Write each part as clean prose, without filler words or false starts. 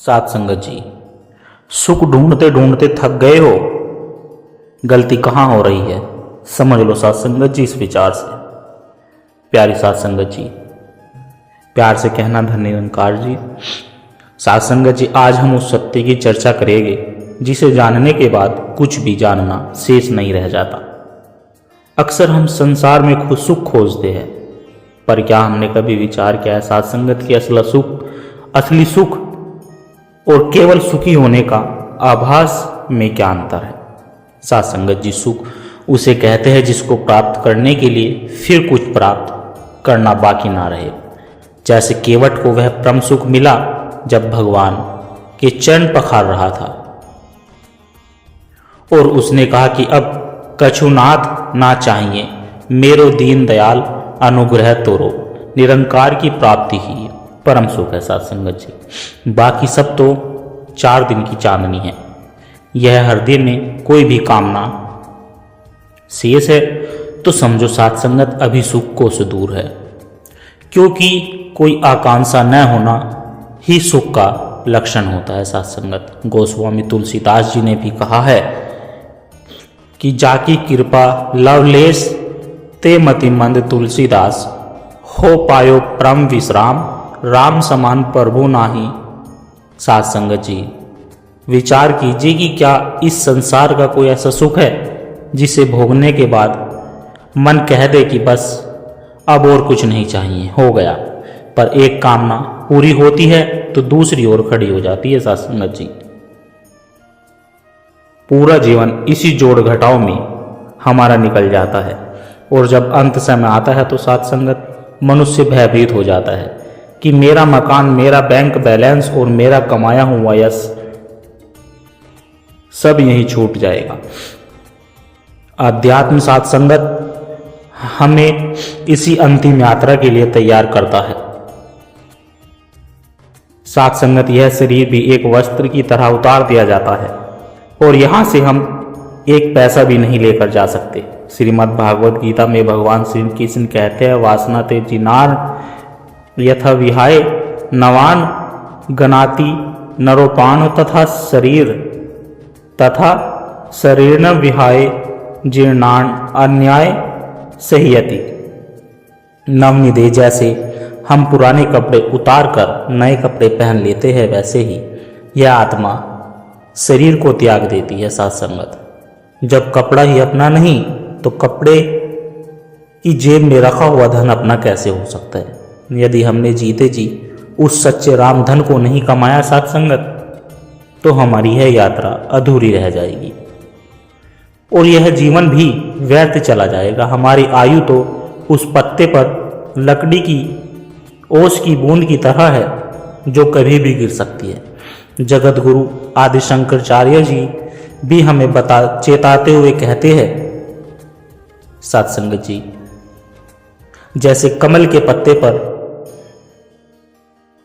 सात संगत जी, सुख ढूंढते ढूंढते थक गए हो। गलती कहाँ हो रही है समझ लो सात संगत जी इस विचार से। प्यारी सात संगत जी, प्यार से कहना धन्य निरंकार जी। सात संगत जी, आज हम उस सत्य की चर्चा करेंगे जिसे जानने के बाद कुछ भी जानना शेष नहीं रह जाता। अक्सर हम संसार में खुद सुख खोजते हैं, पर क्या हमने कभी विचार किया है सात संगत की असली सुख और केवल सुखी होने का आभास में क्या अंतर है। सात संगत जी, सुख उसे कहते हैं जिसको प्राप्त करने के लिए फिर कुछ प्राप्त करना बाकी ना रहे। जैसे केवट को वह परम सुख मिला जब भगवान के चरण पखार रहा था और उसने कहा कि अब कछुनाथ ना चाहिए, मेरो दीन दयाल अनुग्रह तोरो। निरंकार की प्राप्ति ही परम सुख है सात संगत जी, बाकी सब तो 4 दिन की चांदनी है। यह हृदय में कोई भी कामना शेष है तो समझो सात संगत अभी सुख को से दूर है, क्योंकि कोई आकांक्षा न होना ही सुख का लक्षण होता है। सात संगत, गोस्वामी तुलसीदास जी ने भी कहा है कि जाकी कृपा लवलेश ते मति मंद तुलसीदास, हो पायो परम विश्राम, राम समान प्रभु नाही। सात संगत जी, विचार कीजिए कि क्या इस संसार का कोई ऐसा सुख है जिसे भोगने के बाद मन कह दे कि बस अब और कुछ नहीं चाहिए, हो गया। पर एक कामना पूरी होती है तो दूसरी ओर खड़ी हो जाती है। सात संगत जी, पूरा जीवन इसी जोड़ घटाव में हमारा निकल जाता है और जब अंत समय आता है तो सात संगत मनुष्य भयभीत हो जाता है कि मेरा मकान, मेरा बैंक बैलेंस और मेरा कमाया हुआ यश सब यहीं छूट जाएगा। अध्यात्म सात संगत हमें इसी अंतिम यात्रा के लिए तैयार करता है। सात संगत, यह शरीर भी एक वस्त्र की तरह उतार दिया जाता है और यहां से हम एक पैसा भी नहीं लेकर जा सकते। श्रीमद् भागवत गीता में भगवान श्री कृष्ण कहते हैं, वासना ते जिनार यथा विहाय नवान गनाति नरोपान तथा शरीर न विहाय जीर्णान अन्याय सहियति। नवनिधे, जैसे हम पुराने कपड़े उतार कर नए कपड़े पहन लेते हैं, वैसे ही यह आत्मा शरीर को त्याग देती है। सात संगत, जब कपड़ा ही अपना नहीं तो कपड़े की जेब में रखा हुआ धन अपना कैसे हो सकता है। यदि हमने जीते जी उस सच्चे राम धन को नहीं कमाया सात संगत, तो हमारी यह यात्रा अधूरी रह जाएगी और यह जीवन भी व्यर्थ चला जाएगा। हमारी आयु तो उस पत्ते पर लकड़ी की ओस की बूंद की तरह है जो कभी भी गिर सकती है। जगत गुरु आदि शंकराचार्य जी भी हमें चेताते हुए कहते हैं सात संगत जी, जैसे कमल के पत्ते पर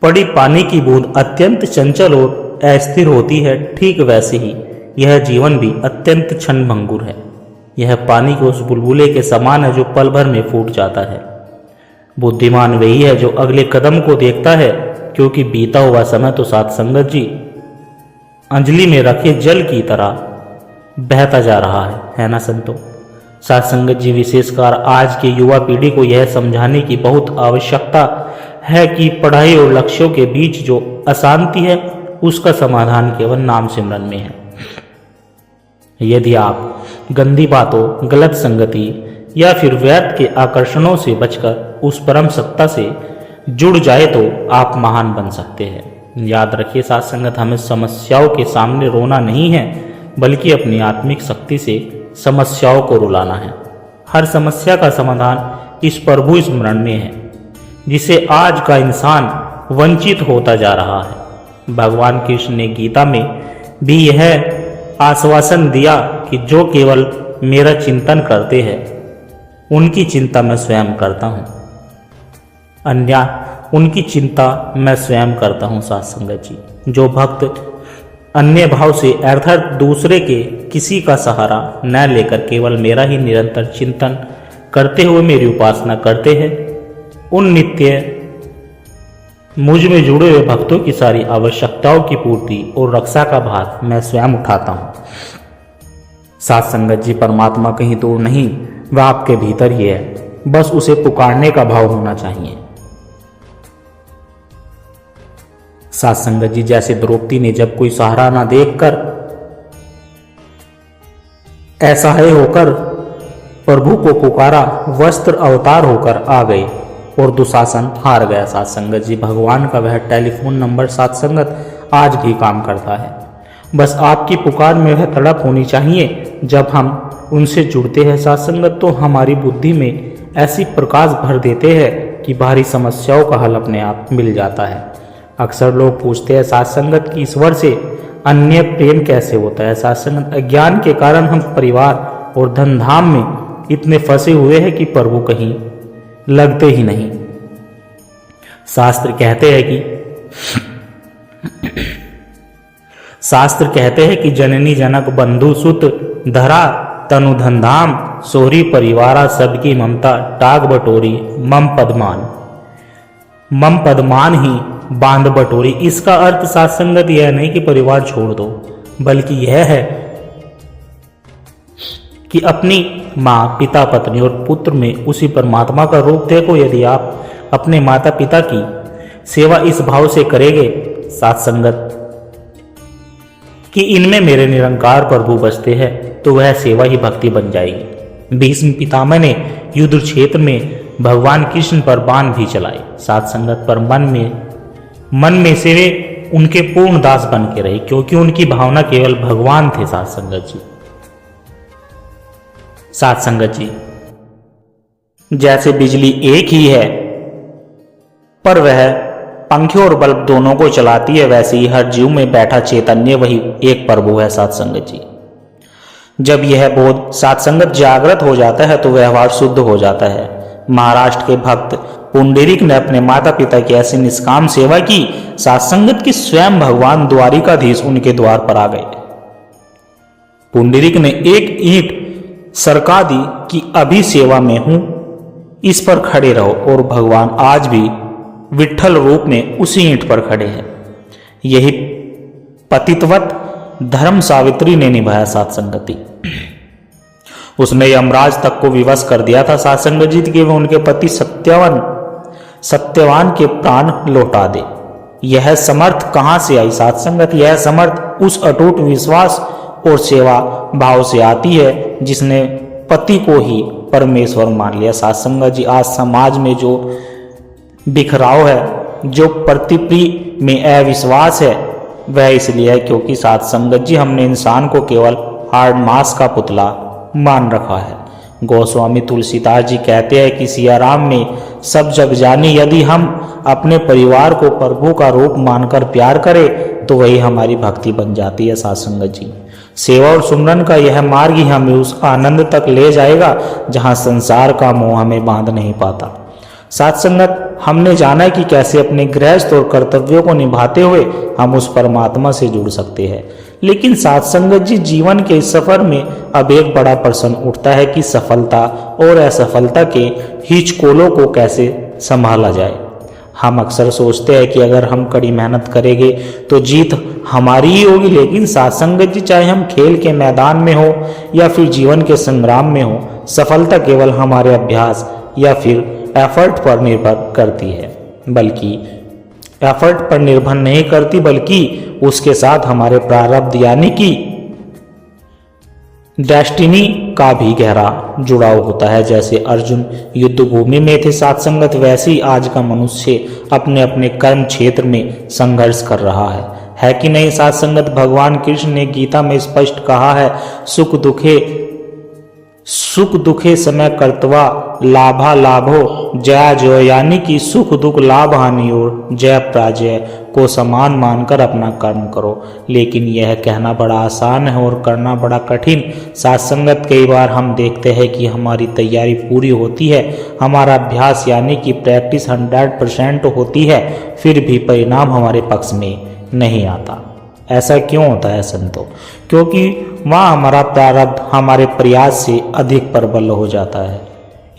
पड़ी पानी की बूंद अत्यंत चंचल और अस्थिर होती है, ठीक वैसे ही यह जीवन भी अत्यंत क्षणभंगुर है। यह पानी के उस बुलबुले के समान है जो पल भर में फूट जाता है। बुद्धिमान वही है जो अगले कदम को देखता है, क्योंकि बीता हुआ समय तो सात संगत जी अंजलि में रखे जल की तरह बहता जा रहा है ना संतो। सात संगत जी, विशेषकर आज के युवा पीढ़ी को यह समझाने की बहुत आवश्यकता है कि पढ़ाई और लक्ष्यों के बीच जो अशांति है उसका समाधान केवल नाम सिमरन में है। यदि आप गंदी बातों, गलत संगति या फिर व्यर्थ के आकर्षणों से बचकर उस परम सत्ता से जुड़ जाए तो आप महान बन सकते हैं। याद रखिए सात संगत, हमें समस्याओं के सामने रोना नहीं है, बल्कि अपनी आत्मिक शक्ति से समस्याओं को रुलाना है। हर समस्या का समाधान इस प्रभु स्मरण में है जिसे आज का इंसान वंचित होता जा रहा है। भगवान कृष्ण ने गीता में भी यह आश्वासन दिया कि जो केवल मेरा चिंतन करते हैं उनकी चिंता मैं स्वयं करता हूँ, अन्य उनकी चिंता मैं स्वयं करता हूँ। सात संगत जी, जो भक्त अन्य भाव से अर्थात दूसरे के किसी का सहारा न लेकर केवल मेरा ही निरंतर चिंतन करते हुए मेरी उपासना करते हैं, उन नित्य मुझ में जुड़े हुए भक्तों की सारी आवश्यकताओं की पूर्ति और रक्षा का भार मैं स्वयं उठाता हूँ। साथ संगत जी, परमात्मा कहीं दूर नहीं, वह आपके भीतर ही है, बस उसे पुकारने का भाव होना चाहिए। साथ संगत जी, जैसे द्रौपदी ने जब कोई सहारा ना देखकर असहाय होकर प्रभु को पुकारा, वस्त्र अवतार होकर आ गए और दुशासन हार गया। साथ संगत जी, भगवान का वह टेलीफोन नंबर साथ संगत आज भी काम करता है। बस आपकी पुकार में वह तड़प होनी चाहिए। जब हम उनसे जुड़ते हैं साथ संगत, तो हमारी बुद्धि में ऐसी प्रकाश भर देते हैं कि बाहरी समस्याओं का हल अपने आप मिल जाता है। अक्सर लोग पूछते हैं साथ संगत की ईश्वर से अन्य प्रेम कैसे होता है। साथ संगत, अज्ञान के कारण हम परिवार और धन धाम में इतने फंसे हुए हैं कि प्रभु कहीं लगते ही नहीं। शास्त्र कहते हैं कि जननी जनक बंधु सुत धरा तनु धन धाम, सोहरी परिवारा सबकी ममता टाग बटोरी मम पदमान। मम पदमान ही बांध बटोरी। इसका अर्थ साथ संगत यह नहीं कि परिवार छोड़ दो, बल्कि यह है कि अपनी माँ, पिता, पत्नी और पुत्र में उसी परमात्मा का रूप देखो। यदि आप अपने माता पिता की सेवा इस भाव से करेंगे साथ संगत कि इनमें मेरे निरंकार प्रभु बसते हैं, तो वह सेवा ही भक्ति बन जाएगी। भीष्म पितामह ने युद्ध क्षेत्र में भगवान कृष्ण पर बाण भी चलाए साथ संगत, पर मन में से वे उनके पूर्ण दास बन के रहे, क्योंकि उनकी भावना केवल भगवान थे। साथ संगत जी, जैसे बिजली एक ही है पर वह पंखे और बल्ब दोनों को चलाती है, वैसे ही हर जीव में बैठा चैतन्य वही एक प्रभु है। साथ संगत जी, जब यह बोध साथ संगत जागृत हो जाता है तो व्यवहार शुद्ध हो जाता है। महाराष्ट्र के भक्त पुंडरीक ने अपने माता पिता की ऐसी निष्काम सेवा की, साथ संगत की स्वयं भगवान द्वारिकाधीश उनके द्वार पर आ गए। पुंडरीक ने एक ईंट सरका दी कि अभी सेवा में हूं, इस पर खड़े रहो, और भगवान आज भी विठ्ठल रूप में उसी ईंट पर खड़े हैं। यही पतितवत धर्म सावित्री ने निभाया साथ संगति। उसने यमराज तक को विवश कर दिया था साथ संगत जी कि वह उनके पति सत्यवान के प्राण लौटा दे। यह समर्थ कहां से आई साथ संगत? यह समर्थ उस अटूट विश्वास और सेवा भाव से आती है जिसने पति को ही परमेश्वर मान लिया। साथ संगत जी, आज समाज में जो बिखराव है, जो प्रतिप्रिय में अविश्वास है, वह इसलिए है क्योंकि साथ संगत जी हमने इंसान को केवल हार्ड मास का पुतला मान रखा है। गोस्वामी तुलसीदास जी कहते हैं कि सियाराम ने सब जग जानी, यदि हम अपने परिवार को प्रभु का रूप मानकर प्यार करें तो वही हमारी भक्ति बन जाती है। साथ संगत जी, सेवा और सुमरन का यह मार्ग ही हमें उस आनंद तक ले जाएगा जहां संसार का मोह हमें बांध नहीं पाता। साथ संगत, हमने जाना कि कैसे अपने गृहस्थ और कर्तव्यों को निभाते हुए हम उस परमात्मा से जुड़ सकते हैं। लेकिन साथ संगत जी, जीवन के इस सफर में अब एक बड़ा प्रश्न उठता है कि सफलता और असफलता के हिचकोलों को कैसे संभाला जाए। हम अक्सर सोचते हैं कि अगर हम कड़ी मेहनत करेंगे तो जीत हमारी ही होगी, लेकिन साथ संगत जी, चाहे हम खेल के मैदान में हो या फिर जीवन के संग्राम में हो, सफलता केवल हमारे अभ्यास या फिर एफर्ट पर निर्भर करती है, बल्कि एफर्ट पर निर्भर नहीं करती, बल्कि उसके साथ हमारे प्रारब्ध यानी कि डेस्टिनी का भी गहरा जुड़ाव होता है। जैसे अर्जुन युद्ध भूमि में थे साथ संगत, वैसे ही आज का मनुष्य अपने अपने कर्म क्षेत्र में संघर्ष कर रहा है कि नहीं साथ संगत? भगवान कृष्ण ने गीता में स्पष्ट कहा है, सुख दुखे समय कर्तवा लाभा लाभो जया जय, यानी कि सुख दुख लाभ हानि और जय पराजय को समान मानकर अपना कर्म करो। लेकिन यह कहना बड़ा आसान है और करना बड़ा कठिन। साथ संगत, कई बार हम देखते हैं कि हमारी तैयारी पूरी होती है, हमारा अभ्यास यानी कि प्रैक्टिस 100% होती है, फिर भी परिणाम हमारे पक्ष में नहीं आता। ऐसा क्यों होता है संतों? क्योंकि वहाँ हमारा प्रारब्ध हमारे प्रयास से अधिक प्रबल हो जाता है।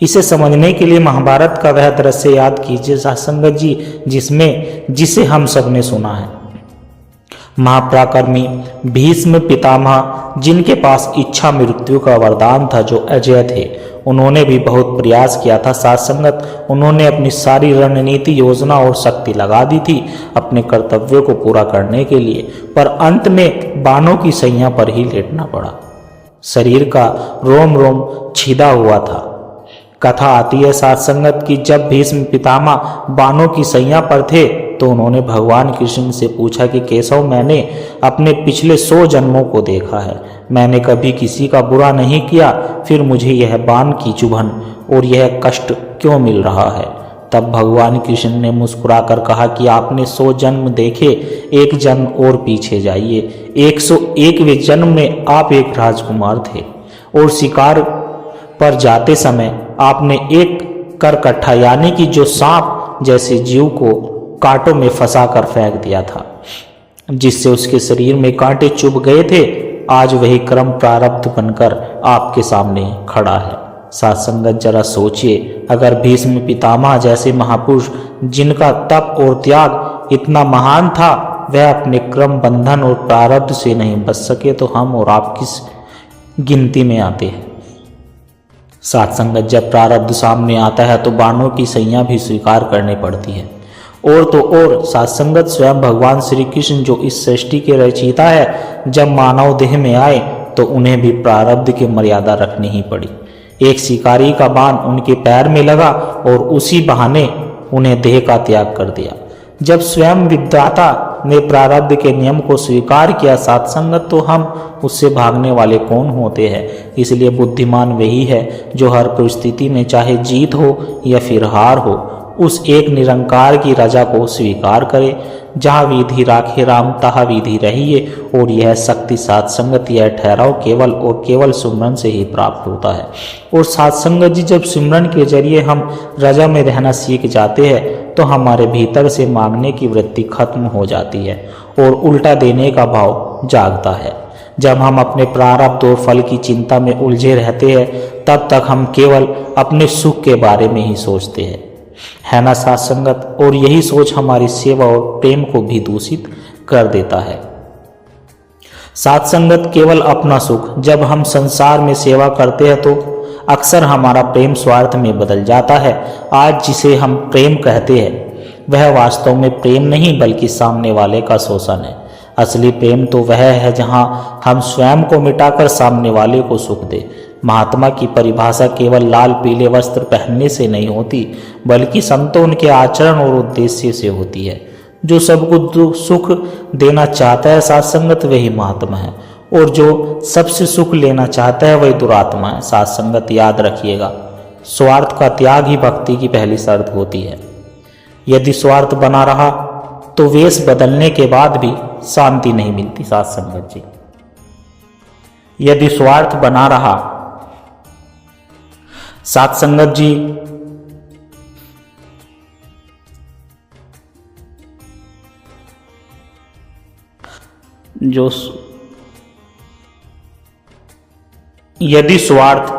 इसे समझने के लिए महाभारत का वह दृश्य याद कीजिए साथ संगत जी, जिसे हम सब ने सुना है। महापराक्रमी भीष्म पितामह, जिनके पास इच्छा मृत्यु का वरदान था, जो अजय थे, उन्होंने भी बहुत प्रयास किया था साथ संगत। उन्होंने अपनी सारी रणनीति, योजना और शक्ति लगा दी थी अपने कर्तव्यों को पूरा करने के लिए, पर अंत में बाणों की सैया पर ही लेटना पड़ा। शरीर का रोम रोम छिदा हुआ था। कथा आती है साथ संगत कि जब भीष्म पितामह बाणों की सैया पर थे तो उन्होंने भगवान कृष्ण से पूछा कि केशव, मैंने अपने पिछले 100 जन्मों को देखा है, मैंने कभी किसी का बुरा नहीं किया, फिर मुझे यह बाण की चुभन और यह कष्ट क्यों मिल रहा है? तब भगवान कृष्ण ने मुस्कुराकर कहा कि आपने 100 जन्म देखे, एक जन्म और पीछे जाइए। 101वें जन्म में आप एक राजकुमार थे और शिकार पर जाते समय आपने एक करकट्ठा यानी कि जो सांप जैसे जीव को कांटों में फंसाकर फेंक दिया था, जिससे उसके शरीर में कांटे चुभ गए थे। आज वही क्रम प्रारब्ध बनकर आपके सामने खड़ा है। साथ संगत जरा सोचिए, अगर भीष्म पितामह जैसे महापुरुष, जिनका तप और त्याग इतना महान था, वह अपने क्रम बंधन और प्रारब्ध से नहीं बच सके तो हम और आप किस गिनती में आते हैं? साथ संगत जब प्रारब्ध सामने आता है तो बाणों की सैया भी स्वीकार करनी पड़ती है। और तो और साथ संगत स्वयं भगवान श्री कृष्ण, जो इस सृष्टि के रचयिता है, जब मानव देह में आए तो उन्हें भी प्रारब्ध की मर्यादा रखनी ही पड़ी। एक शिकारी का बाण उनके पैर में लगा और उसी बहाने उन्हें देह का त्याग कर दिया। जब स्वयं विधाता ने प्रारब्ध के नियम को स्वीकार किया साथ संगत, तो हम उससे भागने वाले कौन होते हैं? इसलिए बुद्धिमान वही है जो हर परिस्थिति में, चाहे जीत हो या फिर हार हो, उस एक निरंकार की रजा को स्वीकार करे। जहाँ विधि राखे राम, तहाँ विधि रहिए। और यह शक्ति साथ संगत, यह ठहराव केवल और केवल सिमरन से ही प्राप्त होता है। और साथ संगत जी, जब सिमरन के जरिए हम रजा में रहना सीख जाते हैं तो हमारे भीतर से मांगने की वृत्ति खत्म हो जाती है और उल्टा देने का भाव जागता है। जब हम अपने प्रारब्ध और फल की चिंता में उलझे रहते हैं, तब तक हम केवल अपने सुख के बारे में ही सोचते हैं, है ना साथ संगत? और यही सोच हमारी सेवा और प्रेम को भी दूषित कर देता है। साथ संगत, केवल अपना सुख, जब हम संसार में सेवा करते हैं तो अक्सर हमारा प्रेम स्वार्थ में बदल जाता है। आज जिसे हम प्रेम कहते हैं वह वास्तव में प्रेम नहीं बल्कि सामने वाले का शोषण है। असली प्रेम तो वह है जहां हम स्वयं को मिटाकर सामने वाले को सुख दे। महात्मा की परिभाषा केवल लाल पीले वस्त्र पहनने से नहीं होती, बल्कि संतों उनके आचरण और उद्देश्य से होती है। जो सबको सुख देना चाहता है साथ संगत, वही महात्मा है, और जो सबसे सुख लेना चाहता है वही दुरात्मा है। साथ संगत याद रखिएगा, स्वार्थ का त्याग ही भक्ति की पहली शर्त होती है। यदि स्वार्थ बना रहा तो वेश बदलने के बाद भी शांति नहीं मिलती। साथ संगत जी, यदि स्वार्थ बना रहा साथ संगत जी, यदि स्वार्थ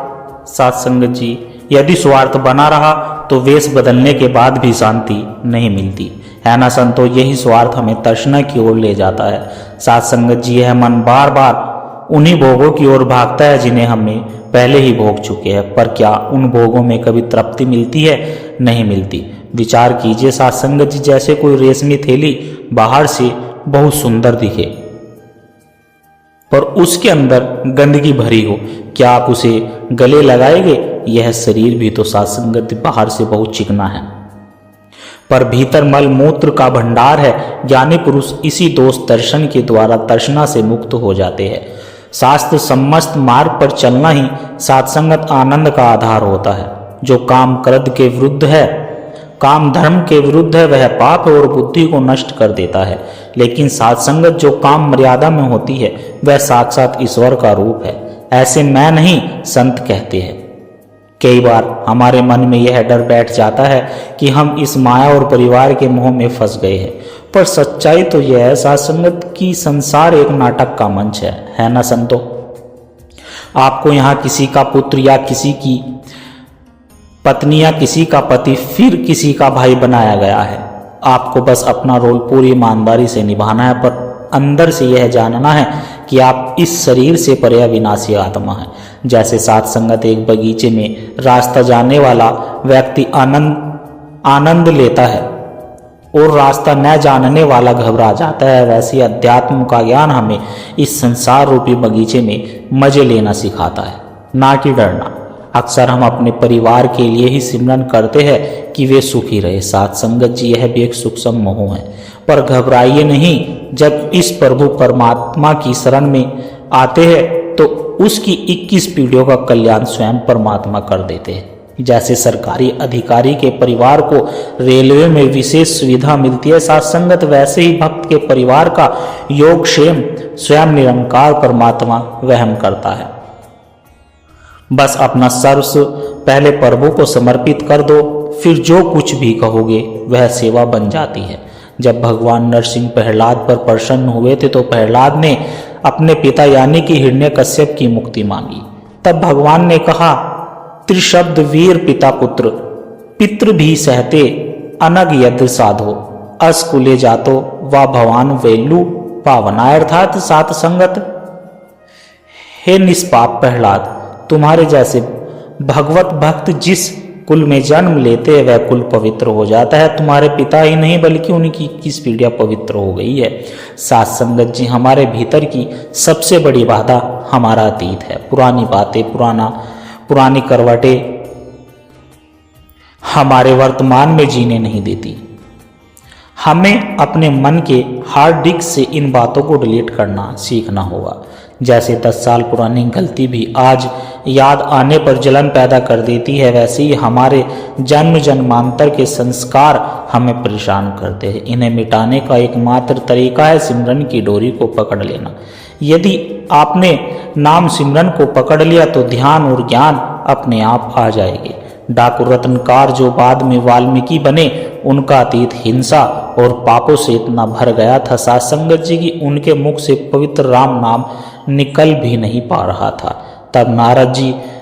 साथ संगत जी, यदि स्वार्थ बना रहा तो वेश बदलने के बाद भी शांति नहीं मिलती, है ना संतो? यही स्वार्थ हमें तृष्णा की ओर ले जाता है। साथ संगत जी, यह मन बार बार उन्हीं भोगों की ओर भागता है जिन्हें हमने पहले ही भोग चुके हैं। पर क्या उन भोगों में कभी तृप्ति मिलती है? नहीं मिलती। विचार कीजिए साथ संगत जी, जैसे कोई रेशमी थैली बाहर से बहुत सुंदर दिखे पर उसके अंदर गंदगी भरी हो, क्या आप उसे गले लगाएंगे? यह शरीर भी तो साथ संगत बाहर से बहुत चिकना है पर भीतर मल मूत्र का भंडार है। ज्ञानी पुरुष इसी दोष दर्शन के द्वारा तृष्णा से मुक्त हो जाते हैं। शास्त्र सम्मत मार्ग पर चलना ही साथ संगत आनंद का आधार होता है। जो काम क्रोध के विरुद्ध है, काम धर्म के विरुद्ध है, वह पाप और बुद्धि को नष्ट कर देता है। लेकिन साथ संगत जो काम मर्यादा में होती है वह साक्षात ईश्वर का रूप है। ऐसे मैं नहीं संत कहते हैं। कई बार हमारे मन में यह डर बैठ जाता है कि हम इस माया और परिवार के मोह में फंस गए हैं, पर सच्चाई तो यह है साथ संगत कि संसार एक नाटक का मंच है ना संतो? आपको यहाँ किसी का पुत्र या किसी की पत्नी या किसी का पति फिर किसी का भाई बनाया गया है। आपको बस अपना रोल पूरी ईमानदारी से निभाना है, पर अंदर से यह जानना है कि आप इस शरीर से परे अविनाशी आत्मा है। जैसे सात संगत एक बगीचे में रास्ता जानने वाला व्यक्ति आनंद लेता है और रास्ता न जानने वाला घबरा जाता है, वैसे अध्यात्म का ज्ञान हमें इस संसार रूपी बगीचे में मजे लेना सिखाता है, ना कि डरना। अक्सर हम अपने परिवार के लिए ही सिमरन करते हैं कि वे सुखी रहे। साथ संगत जी, यह भी एक सूक्ष्म मोह है, पर घबराइए नहीं। जब इस प्रभु परमात्मा की शरण में आते हैं तो उसकी 21 पीढ़ियों का कल्याण स्वयं परमात्मा कर देते हैं। जैसे सरकारी अधिकारी के परिवार को रेलवे में विशेष सुविधा मिलती है साथ संगत, वैसे ही भक्त के परिवार का योगक्षेम स्वयं निरंकार परमात्मा वहन करता है। बस अपना सर्वस्व पहले प्रभु को समर्पित कर दो, फिर जो कुछ भी कहोगे वह सेवा बन जाती है। जब भगवान नरसिंह प्रहलाद पर प्रसन्न हुए थे तो प्रहलाद ने अपने पिता यानी कि हिरण्यकश्यप की मुक्ति मांगी। तब भगवान ने कहा, त्रिशब्द वीर पिता पुत्र, पितृ भी सहते अनग यद्र साधो, अस कुले जातो वा भवान वेल्लु पावना। अर्थात सात संगत, हे निष्पाप प्रहलाद, तुम्हारे जैसे भगवत भक्त जिस कुल में जन्म लेते हैं वह कुल पवित्र हो जाता है। तुम्हारे पिता ही नहीं बल्कि उनकी 21 पीढ़ियां पवित्र हो गई है। सात संगत जी, हमारे भीतर की सबसे बड़ी बाधा हमारा अतीत है। पुरानी बातें, पुरानी करवटें हमारे वर्तमान में जीने नहीं देती। हमें अपने मन के हार्ड डिस्क से इन बातों को डिलीट करना सीखना होगा। जैसे 10 साल पुरानी गलती भी आज याद आने पर जलन पैदा कर देती है, वैसे ही हमारे जन्म जन्मांतर के संस्कार हमें परेशान करते हैं। इन्हें मिटाने का एकमात्र तरीका है सिमरन की डोरी को पकड़ लेना। यदि आपने नाम सिमरन को पकड़ लिया तो ध्यान और ज्ञान अपने आप आ जाएंगे। डाकू रत्नकार जो बाद में वाल्मीकि बने, उनका अतीत हिंसा और पापों से इतना भर गया था सात संगत जी की उनके मुख से पवित्र राम नाम निकल भी नहीं पा रहा था। तब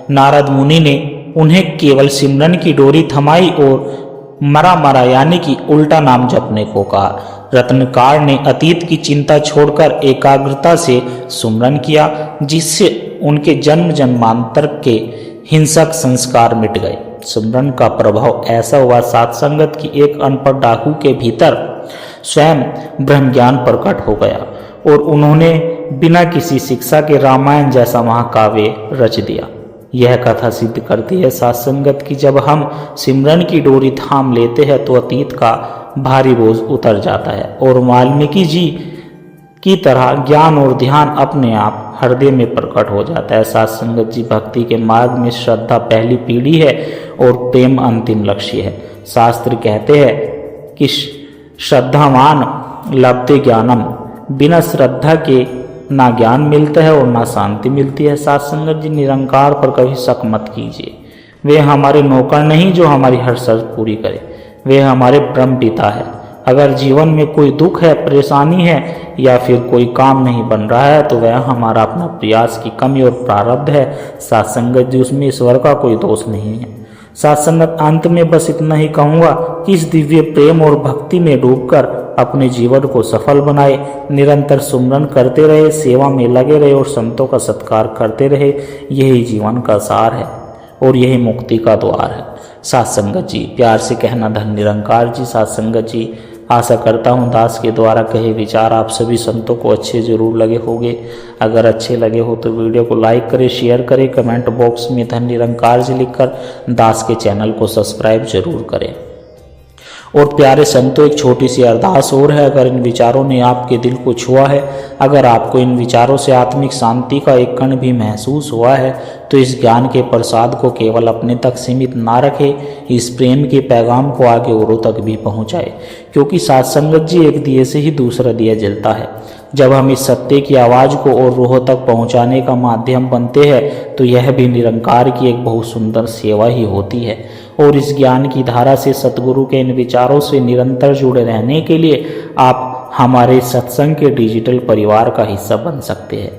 नारद मुनि ने उन्हें केवल सिमरन की डोरी थमाई और मरा यानी कि उल्टा नाम जपने को कहा। रत्नकार ने अतीत की चिंता छोड़कर एकाग्रता से सुमरन किया, जिससे उनके जन्म जन्मांतर के हिंसक संस्कार मिट गए। सुमरन का प्रभाव ऐसा हुआ सात संगत की एक अनपढ़ डाकू के भीतर स्वयं ब्रह्म ज्ञान प्रकट हो गया और उन्होंने बिना किसी शिक्षा के रामायण जैसा महाकाव्य रच दिया। यह कथा सिद्ध करती है सात संगत की जब हम सिमरन की डोरी थाम लेते हैं तो अतीत का भारी बोझ उतर जाता है और वाल्मीकि जी की तरह ज्ञान और ध्यान अपने आप हृदय में प्रकट हो जाता है। सात संगत जी, भक्ति के मार्ग में श्रद्धा पहली पीढ़ी है और प्रेम अंतिम लक्ष्य है। शास्त्र कहते हैं कि श्रद्धावान लभते ज्ञानम, बिना श्रद्धा के ना ज्ञान मिलता है और ना शांति मिलती है। सात संगत जी, निरंकार पर कभी शक मत कीजिए। वे हमारे नौकर नहीं जो हमारी हर शर्त पूरी करे, वे हमारे परम पिता है। अगर जीवन में कोई दुख है, परेशानी है या फिर कोई काम नहीं बन रहा है तो वह हमारा अपना प्रयास की कमी और प्रारब्ध है। सात संगत जी, उसमें ईश्वर का कोई दोष नहीं है। सात संगत, अंत में बस इतना ही कहूँगा कि इस दिव्य प्रेम और भक्ति में डूबकर अपने जीवन को सफल बनाए, निरंतर सुमरन करते रहे, सेवा में लगे रहे और संतों का सत्कार करते रहे। यही जीवन का सार है और यही मुक्ति का द्वार है। सात संगत जी, प्यार से कहना धन निरंकार जी। सात संगत जी, आशा करता हूँ दास के द्वारा कहे विचार आप सभी संतों को अच्छे जरूर लगे होंगे। अगर अच्छे लगे हो तो वीडियो को लाइक करें, शेयर करें, कमेंट बॉक्स में धन निरंकार जी लिखकर दास के चैनल को सब्सक्राइब जरूर करें। और प्यारे संतों, एक छोटी सी अरदास और है। अगर इन विचारों ने आपके दिल को छुआ है, अगर आपको इन विचारों से आत्मिक शांति का एक कण भी महसूस हुआ है तो इस ज्ञान के प्रसाद को केवल अपने तक सीमित ना रखें, इस प्रेम के पैगाम को आगे औरों तक भी पहुंचाए, क्योंकि सात संगत जी, एक दिए से ही दूसरा दिया जलता है। जब हम इस सत्य की आवाज़ को और रूहों तक पहुंचाने का माध्यम बनते हैं तो यह भी निरंकार की एक बहुत सुंदर सेवा ही होती है। और इस ज्ञान की धारा से सतगुरु के इन विचारों से निरंतर जुड़े रहने के लिए आप हमारे सत्संग के डिजिटल परिवार का हिस्सा बन सकते हैं।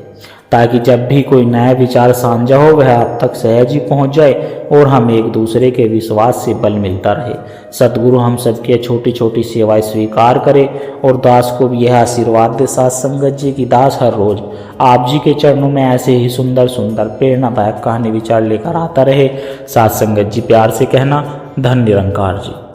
ताकि जब भी कोई नया विचार साझा हो वह आप तक सहज ही पहुंच जाए और हम एक दूसरे के विश्वास से बल मिलता रहे। सतगुरु हम सबके छोटी छोटी सेवाएं स्वीकार करे और दास को भी यह आशीर्वाद दे साथ संगत जी की दास हर रोज आप जी के चरणों में ऐसे ही सुंदर सुंदर प्रेरणादायक कहानी विचार लेकर आता रहे। साथ संगत जी प्यार से कहना, धन निरंकार जी।